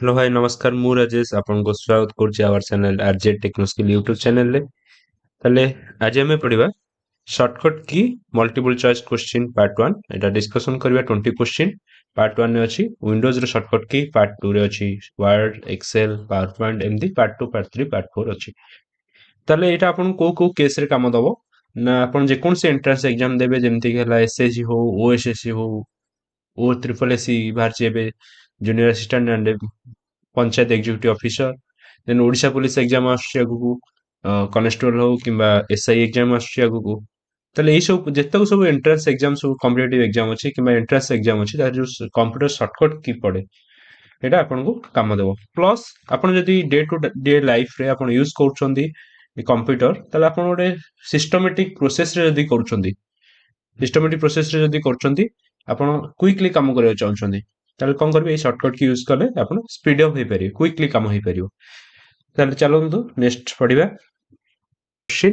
Hello hi नमस्कार मु राजेश आपन को स्वागत करछि our channel RJ techno skill YouTube channel रे तले आज हमें पढ़िबा शॉर्टकट की मल्टीपल चॉइस क्वेश्चन पार्ट 1 एटा डिस्कशन करबा 20 क्वेश्चन पार्ट 1 रे अछि विंडोज रे शॉर्टकट की पार्ट 2 रे अछि वर्ड एक्सेल पावर पॉइंट एमदी पार्ट 2 पार्ट 3 पार्ट 4 अछि तले एटा आपन को केस रे काम दबो ना आपन जे कोन से एंट्रेंस एग्जाम देबे जेमति के हला एसएससी हो ओएसएससी हो ओ ट्रिपल एससी बाहर जेबे junior assistant and panchayat executive officer then Odisha police exam आछी आगु कॉन्स्टेबल हो किंबा एसआई एग्जाम आछी आगु तले ए सब जेतक सब एंट्रेंस एग्जाम सब कॉम्पिटिटिव एग्जाम अछि किंबा एंट्रेंस एग्जाम अछि तार जो कंप्यूटर शॉर्टकट की पड़े एटा आपन को काम देबो प्लस आपन जदी डे टू डे लाइफ रे आपन यूज करछंदी कंप्यूटर तले आपन ओडे सिस्टमैटिक प्रोसेस रे जदी करछंदी सिस्टमैटिक प्रोसेस रे जदी करछंदी आपन क्विकली काम करियो चाहछंदी ताले कोन करबे ए शॉर्टकट की यूज करले आपन स्पीड अप हे परियो क्विकली काम हे परियो ताले चलंतु नेक्स्ट पढिबा क्वेश्चन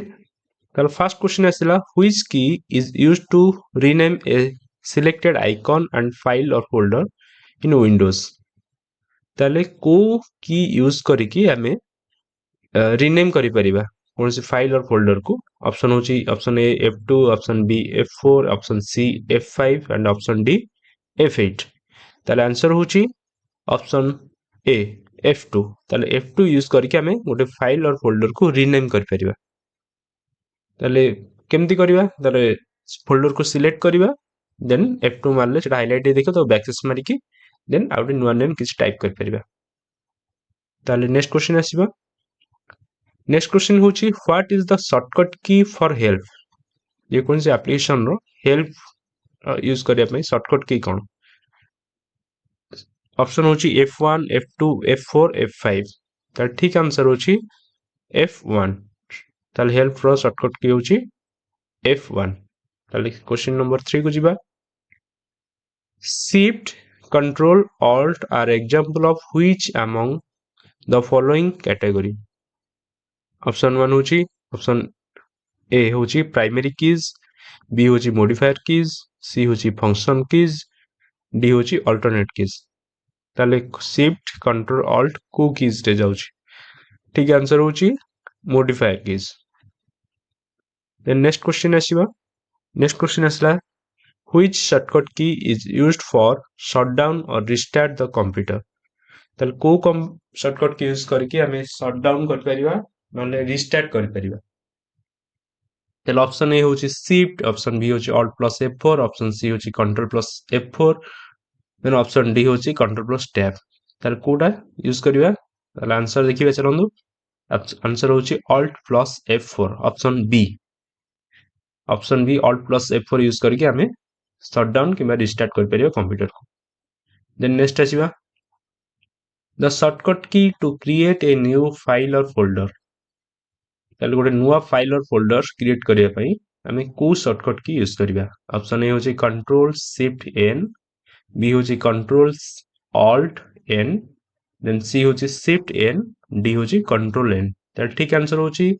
ताले फर्स्ट क्वेश्चन आसिला which key is used to rename a selected icon and file और फोल्डर इन विंडोज ताले को की यूज करिकि हमें रीनेम करि परिबा कौन सी फाइल और फोल्डर को ऑप्शन होची option A F2 option B F4 option C F5 and option D F8 ताले आंसर होची ऑप्शन ए F2 ताले F2 यूज करके हमें गोटे फाइल और फोल्डर को रीनेम कर परिबा ताले केमती करिबा ताले फोल्डर को सिलेक्ट करिबा देन F2 मारले सेटा हाइलाइट देखो तो बैकस्पेस मारी की देन आउट नुवा नेम किछ टाइप कर परिबा ताले नेक्स्ट क्वेश्चन आसीबा नेक्स्ट क्वेश्चन होची व्हाट इज द शॉर्टकट की फॉर हेल्प ये कौन से एप्लीकेशन रो हेल्प यूज करिया पई शॉर्टकट की कोन ऑप्शन होची F1 F2 F4 F5 तार ठीक आंसर होची F1 ताले हेल्प रो शॉर्टकट की होची F1 ताले क्वेश्चन नंबर 3 को जिबा shift control alt are example of which among the following category option 1 होची ऑप्शन ए होची प्राइमरी कीज बी होची मॉडिफायर कीज सी होची फंक्शन कीज डी होची अल्टरनेट कीज ताले शिफ्ट कंट्रोल ऑल्ट को कीज रे जाउची ठीक आंसर होची modifier keys then next question आसीबा नेक्स्ट क्वेश्चन आसला which shortcut key is used for shutdown और रिस्टार्ट द कंप्यूटर ताले को शॉर्टकट की यूज करके हमें शटडाउन कर परिबा माने रिस्टार्ट कर परिबा ताले ऑप्शन ए होची शिफ्ट ऑप्शन बी होची alt plus F4 option C होची control plus F4 then option D होची कंट्रोल प्लस टैब ताले कोडा यूज करिबा ताले आंसर देखिबा चलंदु आंसर होची alt plus F4 option B alt plus F4 use करके हमें शटडाउन किबा रिस्टार्ट कर परिबा कंप्यूटर को देन नेक्स्ट आसीबा the shortcut key to create a new file और फोल्डर ताले गोटे नुआ फाइल और फोल्डर क्रिएट करिया पई हमें को शॉर्टकट की यूज करिबा ऑप्शन ए होची कंट्रोल शिफ्ट एन बी होची control alt N then C होची शिफ्ट एन डी होची कंट्रोल एन ताले ठीक आंसर होची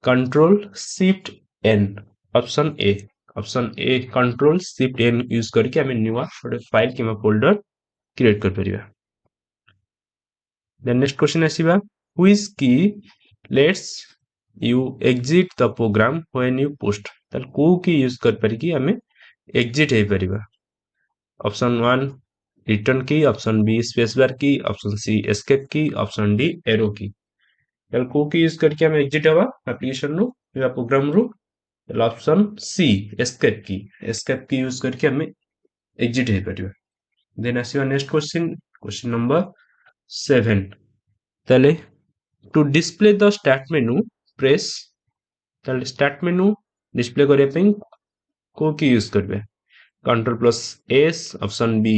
control shift N option A control shift N use करके हमें नुआ गोटे फाइल किबा फोल्डर क्रिएट कर परिबा देन नेक्स्ट क्वेश्चन आसीबा which key lets you exit the program when you post ताल को की यूज कर परि कि हमें एग्जिट हे परिबा ऑप्शन 1 रिटर्न की ऑप्शन बी स्पेस बार की ऑप्शन सी एस्केप की ऑप्शन डी एरो की ताल को की यूज करके हमें एग्जिट हवा एप्लीकेशन रो या प्रोग्राम रो ताल option C escape key use करके हमें एग्जिट हे परिबा देन आसीबा नेक्स्ट क्वेश्चन नंबर 7 ताले to display the start menu press ताले स्टार्ट मेनू डिस्प्ले करिया पई को की यूज करबे control plus S option B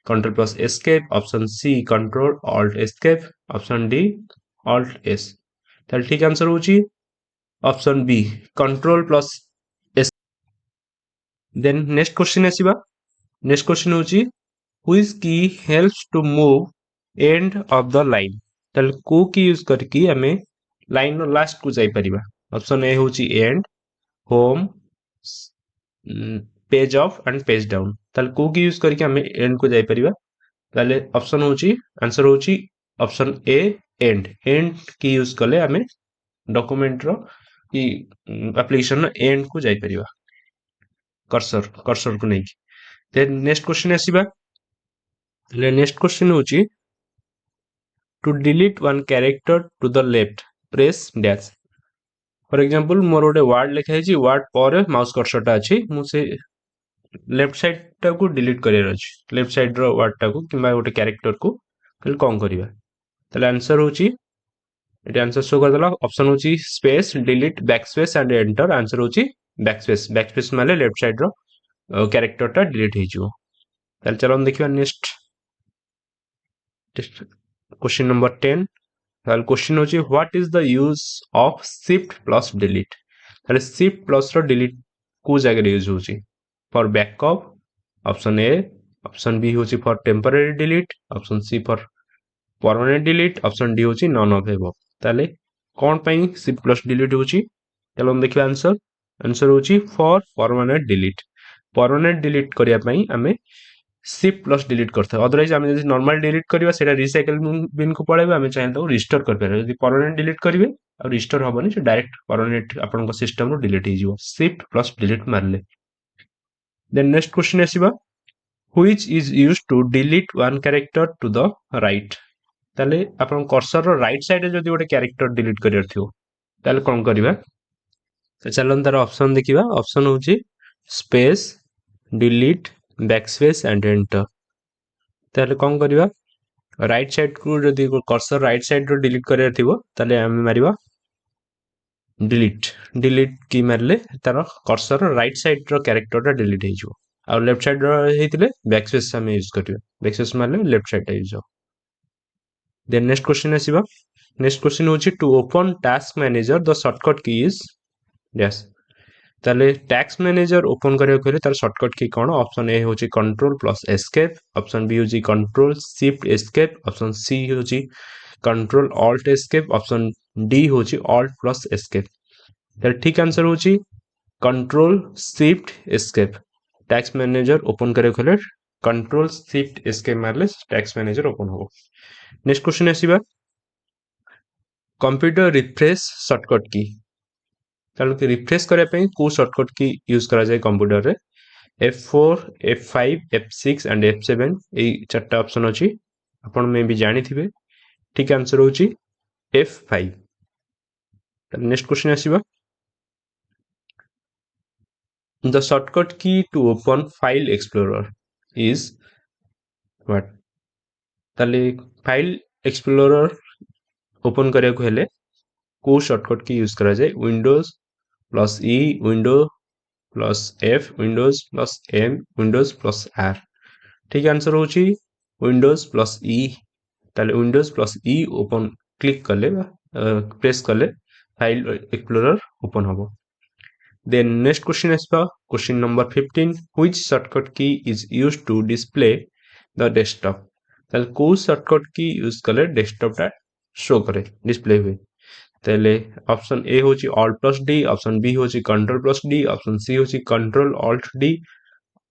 control plus escape option C control alt escape option D alt S ताले ठीक answer होची option B control plus S then next question आसीबा next question होची which key helps to move end of the line ताले को key use करके हमें line रो last को जाई परिबा ऑप्शन ए होची and home page of and page down ताल को की यूज करके हमें एंड को जाई परिबा ताले ऑप्शन होची आंसर होची ऑप्शन ए एंड की यूज कले आमे डॉक्यूमेंट रो की एप्लीकेशन रो एंड को जाई परिबा कर्सर को नहीं देन नेक्स्ट क्वेश्चन आसीबा ले नेक्स्ट क्वेश्चन होची to delete one character to the left press dash for example मोर गोटे वर्ड लिखा है वर्ड पर माउस कर्सर टा अछि मु से लेफ्ट साइड टा को डिलीट करियर अछि लेफ्ट साइड रो वर्ड टा को किबा गोटे कैरेक्टर को फिर कोन करिवा तले आंसर होची एटा आंसर शो कर दला ऑप्शन होची space delete backspace and enter answer होची बैकस्पेस माले लेफ्ट साइड रो कैरेक्टर टा डिलीट हे जिवो तले चलो हम देखिबा नेक्स्ट क्वेश्चन नंबर 10 ताले क्वेश्चन होची what is the use of shift plus delete ताले शिफ्ट प्लस रो डिलीट को जगह यूज होची for backup option A option B होची for temporary delete option C for permanent delete option D होची none of above ताले कोन पई शिफ्ट प्लस डिलीट होची चलो हम देखिबा आंसर होची फॉर परमानेंट डिलीट करिया पई हमें शिफ्ट प्लस डिलीट करथा अदरवाइज हम जदी नॉर्मल डिलीट करबा सेटा रिसाइकल बिन को पळेबा हम चाहे तो रिस्टोर कर परबा जदी परमानेंट डिलीट करिवे आ रिस्टोर होबनी से डायरेक्ट परमानेंट आपन को सिस्टम रो डिलीट हे जिवो शिफ्ट प्लस डिलीट मारले देन नेक्स्ट क्वेश्चन आसीबा which is used to delete one character to the right ताले आपन कर्सर रो राइट साइड रे जदी गोटे कैरेक्टर डिलीट करियर थियो ताले कोन करबा तो चलन तार ऑप्शन देखिबा ऑप्शन होची space delete backspace and enter ताले कोन करबा राइट साइड को जदी कर्सर राइट साइड रो डिलीट करियर थिबो ताले हम मारिबा डिलीट की मारले तार कर्सर राइट साइड रो कैरेक्टर टा डिलीट हे जिवो आ लेफ्ट साइड रो हेतिले बैकस्पेस हम यूज करियो बैकस्पेस मारले लेफ्ट साइड टा यूज हो देन नेक्स्ट क्वेश्चन आसीबा नेक्स्ट क्वेश्चन होची to open task manager the shortcut key is yes ताले टैक्स मैनेजर ओपन करियो करे तार शॉर्टकट की कोन ऑप्शन ए होची control plus escape option B होची control shift escape option C होची control alt escape option D होची ऑल्ट प्लस एस्केप तार ठीक आंसर होची कंट्रोल शिफ्ट एस्केप टैक्स मैनेजर ओपन करियो करे कंट्रोल शिफ्ट एस्केप मारले टैक्स मैनेजर ओपन हो नेक्स्ट क्वेश्चन आसीबा कंप्यूटर रिफ्रेश शॉर्टकट की तालो कि रिफ्रेश करे पे को शॉर्टकट की यूज करा जाय कंप्यूटर रे F4 F5 F6 and F7 A चारटा option अछि आपण में भी जानि थिबे ठीक आंसर होची F5 नेक्स्ट क्वेश्चन आसीबा the shortcut key to open file explorer is what ताले फाइल एक्सप्लोरर ओपन करे को हेले को शॉर्टकट की यूज करा जाय Windows plus E window plus F Windows plus M Windows plus R ठीक आंसर होची विंडोज प्लस ई ताले Windows plus E open click करले प्रेस करले फाइल एक्सप्लोरर ओपन होबो देन नेक्स्ट क्वेश्चन आसबा question number 15 which shortcut key is used to display the desktop ताले को shortcut key use करले डेस्कटॉप टा शो करे डिस्प्ले हुए ताले ऑप्शन ए होची alt plus D option B होची control plus D option C होची control alt D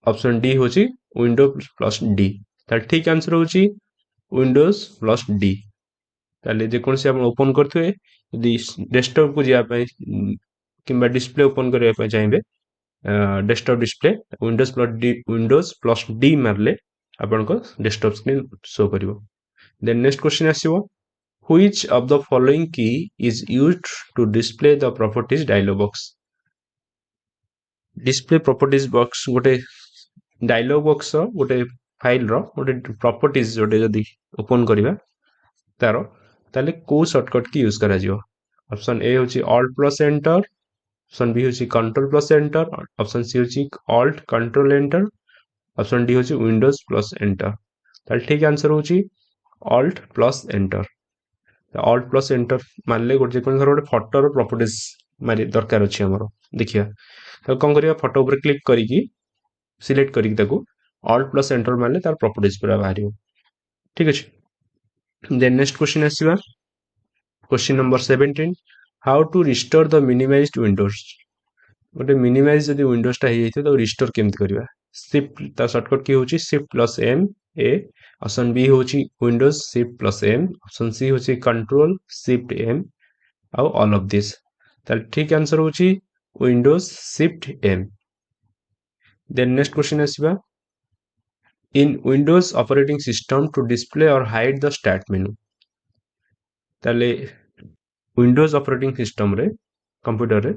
option D होची विंडो प्लस डी ताले ठीक आंसर होची विंडोज प्लस डी ताले जे कोन से हम ओपन करथुए यदि डेस्कटॉप को जिया पे किबा डिस्प्ले ओपन करिया पे चाहिबे desktop display Windows plus D मारले आपन को डेस्कटॉप स्क्रीन शो करिवो देन नेक्स्ट क्वेश्चन आसीबो Which of the following key is used to display the properties dialog box? Display properties box गोटे dialog box गोटे फाइल रो गोटे properties जोटे जदी open करिवा तारो ताले को शॉर्टकट की यूज करा जियो ऑप्शन ए होची alt plus enter option B होची control plus enter option C होची alt control enter option D होची विंडोज प्लस एंटर ताले ठीक आंसर होची alt plus enter alt plus enter मारले गोटे कोन गोटे फोटो रो प्रॉपर्टीज मारी दरकार अछि हमरो देखिया तो कोन करिया फोटो ऊपर क्लिक करिकी सिलेक्ट करिकी ताको ऑल्ट प्लस एंटर मारले तार प्रॉपर्टीज पूरा बाहरियो ठीक अछि देन नेक्स्ट क्वेश्चन आसीबा question number 17 how to restore the minimized windows गोटे मिनिमाइज जदी विंडोज ता हे जइतो तो रिस्टोर केमति करिवा शिफ्ट ता शॉर्टकट की होची shift plus M A option B होची Windows shift plus M option C होची कंट्रोल शिफ्ट एम आउ ऑल ऑफ दिस ताल ठीक आंसर होची Windows shift M then next question आसीबा in Windows operating system to display और hide the start मेनू ताले Windows operating system रे computer रे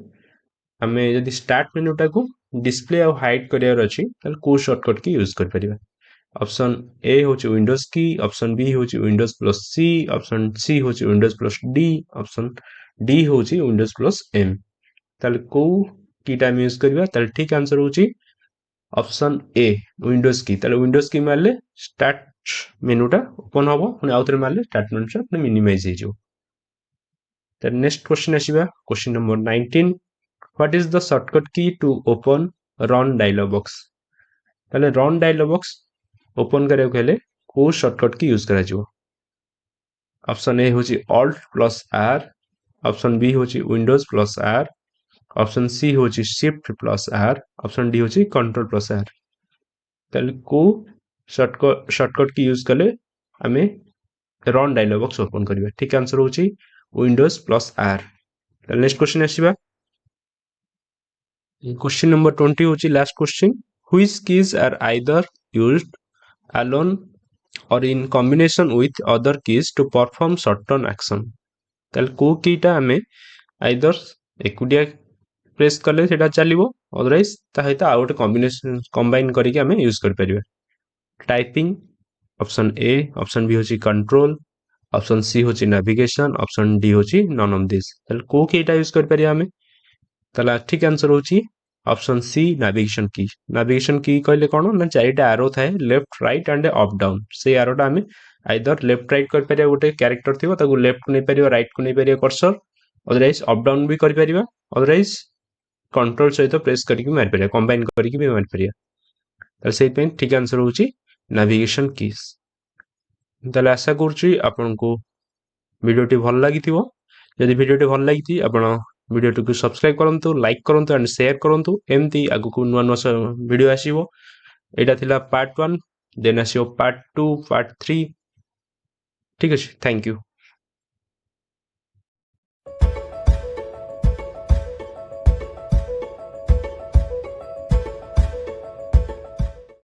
आमे यदि स्टार्ट मेनूटा को डिस्प्ले और हाइड करियर अछि ताले को शॉर्टकट की यूज कर परिबा ऑप्शन ए होची विंडोज की ऑप्शन बी होची Windows plus C option C होची Windows plus D option D होची विंडोज प्लस एम ताले को कीटा हम यूज करबा ताले ठीक आंसर होची ऑप्शन ए विंडोज की ताले विंडोज की मारले स्टार्ट मेनूटा ओपन हबो पुनी आउथरे मारले स्टार्ट मेनूटा पुनी मिनिमाइज हे जो then next question आसीबा question number 19 what is the shortcut key to open run dialog box ताले run dialog box ओपन करे हेले को शॉर्टकट की यूज करा जिवो ऑप्शन ए होची alt plus R option B होची Windows plus R option C होची shift plus R option D होची कंट्रोल प्लस आर ताले को शॉर्टकट की यूज कले हमें रन डायलॉग बॉक्स ओपन करिबा ठीक आंसर होची विंडोज प्लस आर ताले नेक्स्ट क्वेश्चन आसीबा क्वेश्चन नंबर 20 होची last question which keys are either used alone or in combination with other keys to perform certain action ताले को कीटा हमें आइदर एकुडिया प्रेस कले सेटा चलिबो अदरवाइज ताहिता आउट कॉम्बिनेशन कंबाइन करके हमें यूज कर परिबा typing option A option B होची कंट्रोल ऑप्शन सी होची नेविगेशन ऑप्शन डी होची नन ऑफ दिस ताले को कीटा यूज कर परिबा हमें ताला ठीक आंसर होची ऑप्शन सी नेविगेशन की कहले कोन ना चारिटा एरो थाए left right and up down से एरोटा हमें आइदर लेफ्ट राइट कर परिया गोटे कैरेक्टर थिबो ताको लेफ्ट को नै परियो राइट को नै परियो कर्सर अदरवाइज अप डाउन भी कर परिबा अदरवाइज कंट्रोल सहित प्रेस करके मार परिया कंबाइन करके भी मार परिया ताले सेहि पे ठीक आंसर होची नेविगेशन कीज ताले आशा करछि आपनको वीडियोटी भल लागिथिबो यदि वीडियोटी भल लागिथि आपण वीडियो को सब्सक्राइब करंतु लाइक करंतु एंड शेयर करंतु एमती आगु को नुवा नुवा वीडियो आसीबो एटा थिला पार्ट 1 देन आसीबो पार्ट 2 पार्ट 3 ठीक अछि थैंक यू।